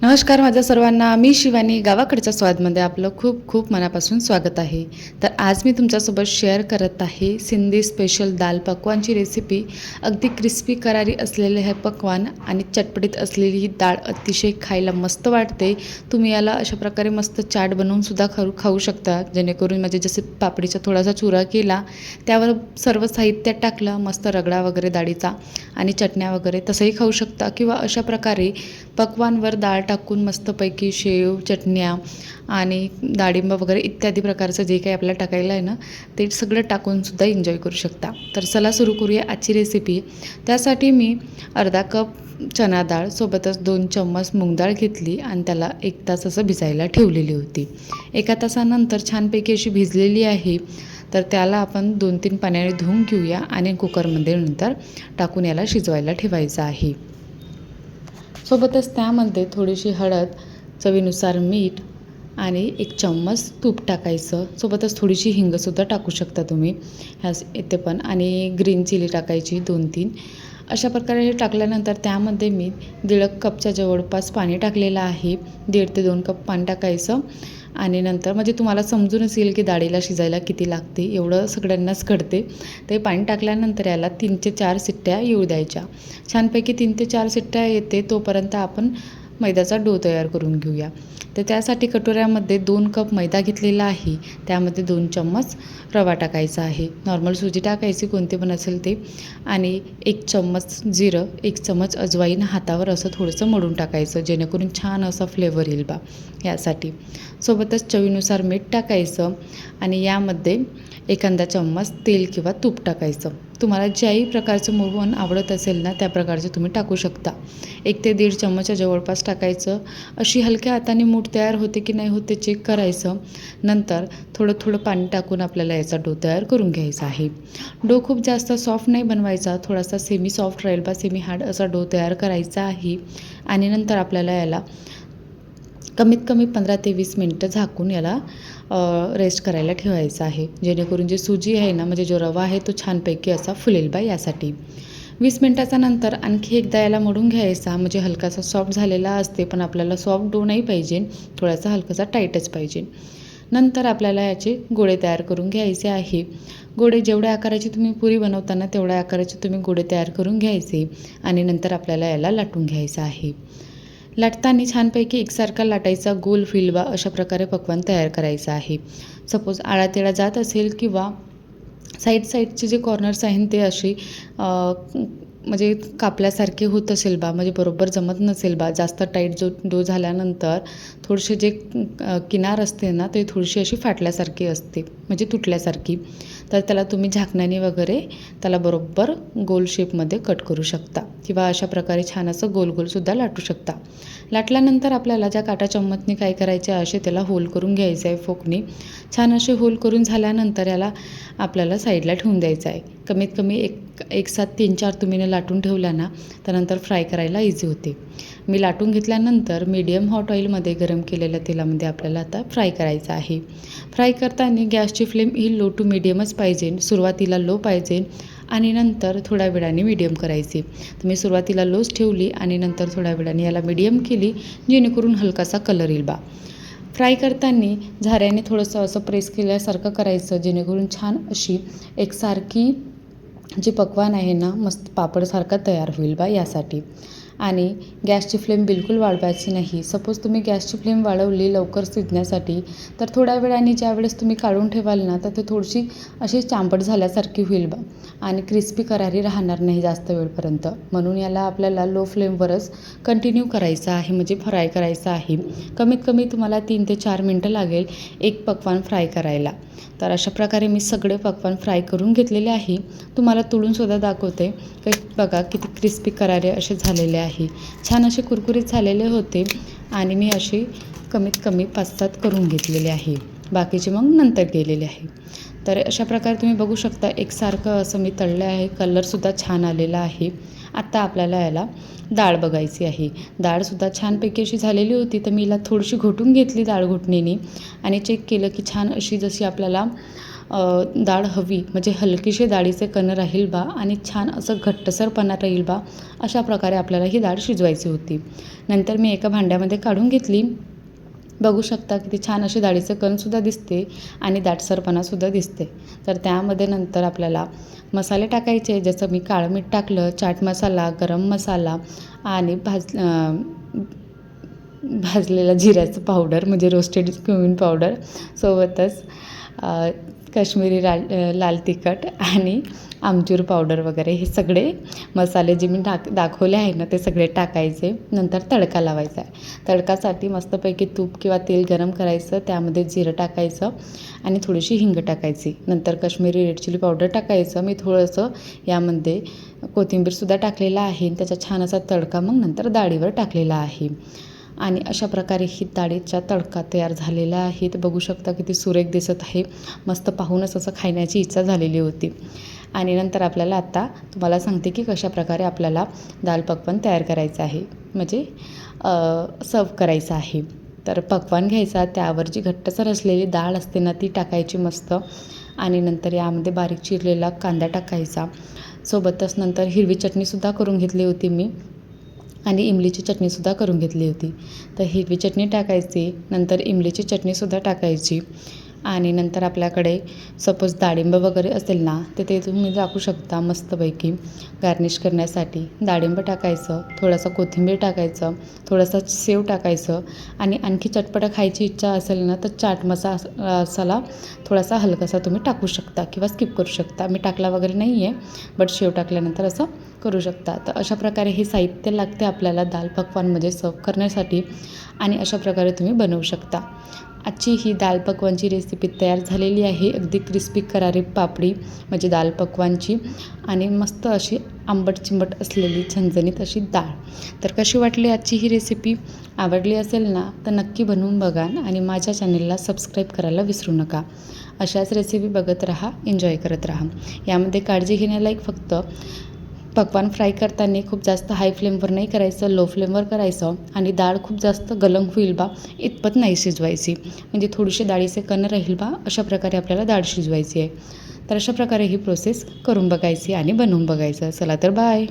नमस्कार माझ्या सर्वांना, मी शिवानी. गावाकडच्या स्वादमध्ये आपलं खूप खूप मनापासून स्वागत आहे. तर आज मी तुमच्यासोबत शेअर करत आहे सिंधी स्पेशल दाल पकवानची रेसिपी. अगदी क्रिस्पी करारी असलेले हे पकवान आणि चटपटीत असलेली ही डाळ अतिशय खायला मस्त वाटते. तुम्ही याला अशा प्रकारे मस्त चाट बनवूनसुद्धा खाऊ शकता, जेणेकरून म्हणजे जसे पापडीचा थोडासा चुरा केला, त्यावर सर्व साहित्य टाकलं, मस्त रगडा वगैरे डाळीचा आणि चटण्या वगैरे तसंही खाऊ शकता, किंवा अशा प्रकारे पकवानवर डाळ टाकून मस्तपैकी शेव, चटण्या आणि डाळिंब वगैरे इत्यादी प्रकारचं जे काही आपल्याला टाकायला आहे ना, ते सगळं टाकूनसुद्धा एन्जॉय करू शकता. तर चला सुरू करूया आजची रेसिपी. त्यासाठी मी अर्धा कप चणा डाळ सोबतच 2 चम्मच मूग डाळ घेतली आणि त्याला 1 तास असं भिजायला ठेवलेली होती. 1 तासानंतर छानपैकी अशी भिजलेली आहे. तर त्याला आपण 2-3 पाण्याने धुवून घेऊया आणि कुकरमध्ये नंतर टाकून याला शिजवायला ठेवायचं आहे. सोबतच त्यामध्ये थोडीशी हळद, चवीनुसार मीठ आणि 1 चम्मच तूप टाकायचं. सोबतच थोडीशी हिंगसुद्धा टाकू शकता तुम्ही ह्यास इथे पण, आणि ग्रीन चिली टाकायची 2-3. अशा प्रकारे हे टाकल्यानंतर त्यामध्ये मी 1.5 कपच्या जवळपास पाणी टाकलेलं आहे. 1.5 ते 2 कप पाणी टाकायचं आणि नंतर म्हणजे तुम्हाला समजूनच येईल की डाळीला शिजायला किती लागते, एवढं सगळ्यांनाच कळते. ते पाणी टाकल्यानंतर याला 3 ते 4 शिट्ट्या येऊ द्यायच्या. छानपैकी 3 ते 4 शिट्ट्या येते तोपर्यंत आपण मैद्याचा डो तयार करून घेऊया. तर त्यासाठी कटोऱ्यामध्ये 2 कप मैदा घेतलेला आहे. त्यामध्ये 2 चम्मच रवा टाकायचा आहे. नॉर्मल सुजी टाकायची, कोणते पण असेल ते, आणि 1 चम्मच जिरं, 1 चम्मच अजवाईन हातावर असं थोडंसं मळून टाकायचं, जेणेकरून छान असा फ्लेवर येईल बा यासाठी. सोबतच चवीनुसार मीठ टाकायचं आणि यामध्ये एखादा चम्मच तेल किंवा तूप टाकायचं. तुम्हाला ज्याही प्रकारचं मोहन आवडत असेल ना, त्या प्रकारचे तुम्ही टाकू शकता. 1 ते 1.5 चम्मचच्या जवळपास टाकायचं. अशी हलक्या हाताने मूठ तयार होते की नाही होते चेक करायचं. नंतर थोडं थोडं पाणी टाकून आपल्याला याचा डो तयार करून घ्यायचा आहे. डो खूप जास्त सॉफ्ट नाही बनवायचा, थोडासा सेमी सॉफ्ट राहील बा, सेमी हार्ड असा डो तयार करायचा आहे. आणि नंतर आपल्याला याला कमीत कमी 15 ते 20 मिनटं झाकून याला रेस्ट करायला ठेवायचं आहे, जेणेकरून जी सुजी आहे ना, म्हणजे जो रवा आहे तो छानपैकी असा फुलेल बा यासाठी. 20 मिनटाचा नंतर आणखी एकदा याला मळून घ्यायचा, म्हणजे हलकासा सॉफ्ट झालेला असते, पण आपल्याला सॉफ्ट डो नाही पाहिजे, थोडासा हलकासा टाईटच पाहिजे. नंतर आपल्याला याचे गोळे तयार करून घ्यायचे आहे. गोळे जेवढ्या आकाराची तुम्ही पुरी बनवताना तेवढ्या आकाराचे तुम्ही गोळे तयार करून घ्यायचे आणि नंतर आपल्याला याला लाटून घ्यायचं आहे. लाटताना छानपैकी एकसारखा लाटायचा, गोल फिलवा अशा प्रकारे पकवान तयार करायचं आहे. सपोज आळातेळा जात असेल किंवा साईडचे जे कॉर्नर्स आहेत ते असे म्हणजे कापल्यासारखे होत असेल बा, म्हणजे बरोबर जमत नसेल बा, जास्त टाईट जो डो झाल्यानंतर थोडेसे जे किनार असते ना, ते थोडीशी अशी फाटल्यासारखी असते, म्हणजे तुटल्यासारखी. तर त्याला तुम्ही झाकण्याने वगैरे त्याला बरोबर गोल शेपमध्ये कट करू शकता, किंवा अशा प्रकारे छान असं गोल गोलसुद्धा लाटू शकता. लाटल्यानंतर आपल्याला ज्या काटा चम्मचने काय करायचे असे त्याला होल करून घ्यायचं आहे फोकनी. छान असे होल करून झाल्यानंतर याला आपल्याला साईडला ठेवून द्यायचं आहे. कमीत कमी एक साथ 3-4 तुम्ही लाटून ठेवल्या ना, त्यानंतर फ्राय करायला इझी होते. मी लाटून घेतल्यानंतर मीडियम हॉट ऑइलमध्ये गरम केलेल्या तेलामध्ये आपल्याला आता फ्राय करायचं आहे. फ्राय करताना गॅसची फ्लेम ही लो टू मीडियमच पाहिजे. सुरुवातीला लो पाहिजे आणि नंतर थोड्या वेळाने मीडियम करायची. तुम्ही सुरुवातीला लोच ठेवली आणि नंतर थोड्या वेळाने याला मीडियम केली, जेणेकरून हलकासा कलर येईल बा. फ्राय करताना झाऱ्याने थोडंसं असं प्रेस केल्यासारखं करायचं, जेणेकरून छान अशी एकसारखी जी पकवान आहे ना, मस्त पापडसारखा तयार होईल बा यासाठी. आणि गॅसची फ्लेम बिलकुल वाढवायची नाही. सपोज तुम्ही गॅसची फ्लेम वाढवली लवकर शिजण्यासाठी, तर थोड्या वेळाने ज्यावेळेस तुम्ही काढून ठेवाल ना, तर ते थोडीशी अशी चांपट झाल्यासारखी होईल बा, आणि क्रिस्पी करारी राहणार नाही जास्त वेळपर्यंत. म्हणून याला आपल्याला लो फ्लेमवरच कंटिन्यू करायचं आहे, म्हणजे फ्राय करायचं आहे. कमीत कमी तुम्हाला 3 ते 4 मिनटं लागेल एक पकवान फ्राय करायला. तर अशा प्रकारे मी सगळे पकवान फ्राय करून घेतलेले आहे. तुम्हाला तोडूनसुद्धा दाखवते. बघा किती क्रिस्पी करारे असे झालेले आहे. छान असे कुरकुरीत झालेले होते आणि मी असे कमीत कमी 5-7 करून घेतलेले आहे. बाकीचे मग नंतर केलेले आहे. तर अशा प्रकारे तुम्ही बघू शकता एकसारखं असं मी तळलं आहे. कलरसुद्धा छान आलेला आहे. आता आपल्याला याला डाळ बघायची आहे. डाळसुद्धा छानपैकी अशी झालेली होती, तर मी हिला थोडीशी घोटून घेतली डाळ घोटणीने आणि चेक केलं की छान अशी जशी आपल्याला डाळ हवी म्हणजे हलकीशी डाळीचे कण राहील बा आणि छान असं घट्टसरपणा राहील बा, अशा प्रकारे आपल्याला ही डाळ शिजवायची होती. नंतर मी एका भांड्यामध्ये काढून घेतली. बघू शकता किती छान अशी डाळीचे कणसुद्धा दिसते आणि दाटसरपणासुद्धा दिसते. तर त्यामध्ये नंतर आपल्याला मसाले टाकायचे, जसं मी काळं मीठ टाकलं, चाट मसाला, गरम मसाला आणि भाजलेला जिऱ्याचं पावडर म्हणजे रोस्टेड क्युमिन पावडर, सोबतच काश्मीरी लाल तिखट आणि आमचूर पावडर वगैरे हे सगळे मसाले जे मी दाखवले आहे ना, ते सगळे टाकायचे. नंतर तडका लावायचा आहे. तडकासाठी मस्तपैकी तूप किंवा तेल गरम करायचं, त्यामध्ये जिरं टाकायचं आणि थोडीशी हिंग टाकायची. नंतर काश्मीरी रेड चिली पावडर टाकायचं. मी थोडंसं यामध्ये कोथिंबीरसुद्धा टाकलेलं आहे. त्याचा छान असा तडका मग नंतर डाळीवर टाकलेला आहे. आणि अशा प्रकारे ही डाळीचा तडका तयार झालेला आहे. तर बघू शकता किती सुरेख दिसत आहे. मस्त पाहूनच असं खाण्याची इच्छा झालेली होती. आणि नंतर आपल्याला आता तुम्हाला सांगते की कशाप्रकारे आपल्याला दाल पकवान तयार करायचं आहे, म्हणजे सर्व करायचं आहे. तर पकवान घ्यायचा, त्यावर जी घट्टसर असलेली डाळ असते ना ती टाकायची मस्त. आणि नंतर यामध्ये बारीक चिरलेला कांदा टाकायचा. सोबतच नंतर हिरवी चटणीसुद्धा करून घेतली होती मी आणि इमलीची चटणीसुद्धा करून घेतली होती. तर हिरवी चटणी टाकायची, नंतर इमलीची चटणीसुद्धा टाकायची. आणि नंतर आपल्याकडे सपोज डाळिंब वगैरे असेल ना, तर ते तुम्ही टाकू शकता मस्तपैकी गार्निश करण्यासाठी. डाळिंब टाकायचं, थोडासा कोथिंबीर टाकायचं, थोडासा सेव टाकायचं. आणि आणखी चटपटं खायची इच्छा असेल ना, तर चाट मसाला थोडासा हलकासा तुम्ही टाकू शकता किंवा स्किप करू शकता. मी टाकला वगैरे नाही आहे, बट शेव टाकल्यानंतर असं करू शकता. तर अशा प्रकारे हे साहित्य लागते आपल्याला दाल पकवानमध्ये सर्व करण्यासाठी आणि अशा प्रकारे तुम्ही बनवू शकता. आजची ही दाल पकवानची रेसिपी तयार झालेली आहे. अगदी क्रिस्पी करारी पापडी म्हणजे दाल पकवानची आणि मस्त अशी आंबट चिंबट असलेली झणझणीत अशी डाळ. तर कशी वाटली आजची ही रेसिपी? आवडली असेल ना तर नक्की बनवून बघा आणि माझ्या चॅनलला सबस्क्राईब करायला विसरू नका. अशाच रेसिपी बघत राहा, एन्जॉय करत राहा. यामध्ये काळजी घेण्यालायक फक्त पकवान फ्राय करताना खूप जास्त हाय फ्लेमवर नाही करायचं, लो फ्लेमवर करायचं. आणि डाळ खूप जास्त गलम होईल बा इतपत नाही शिजवायची, म्हणजे थोडीशी डाळीचे कण राहील बा अशा प्रकारे आपल्याला डाळ शिजवायची आहे. तर अशा प्रकारे ही प्रोसेस करून बघायची आणि बनवून बघायचं. चला तर बाय.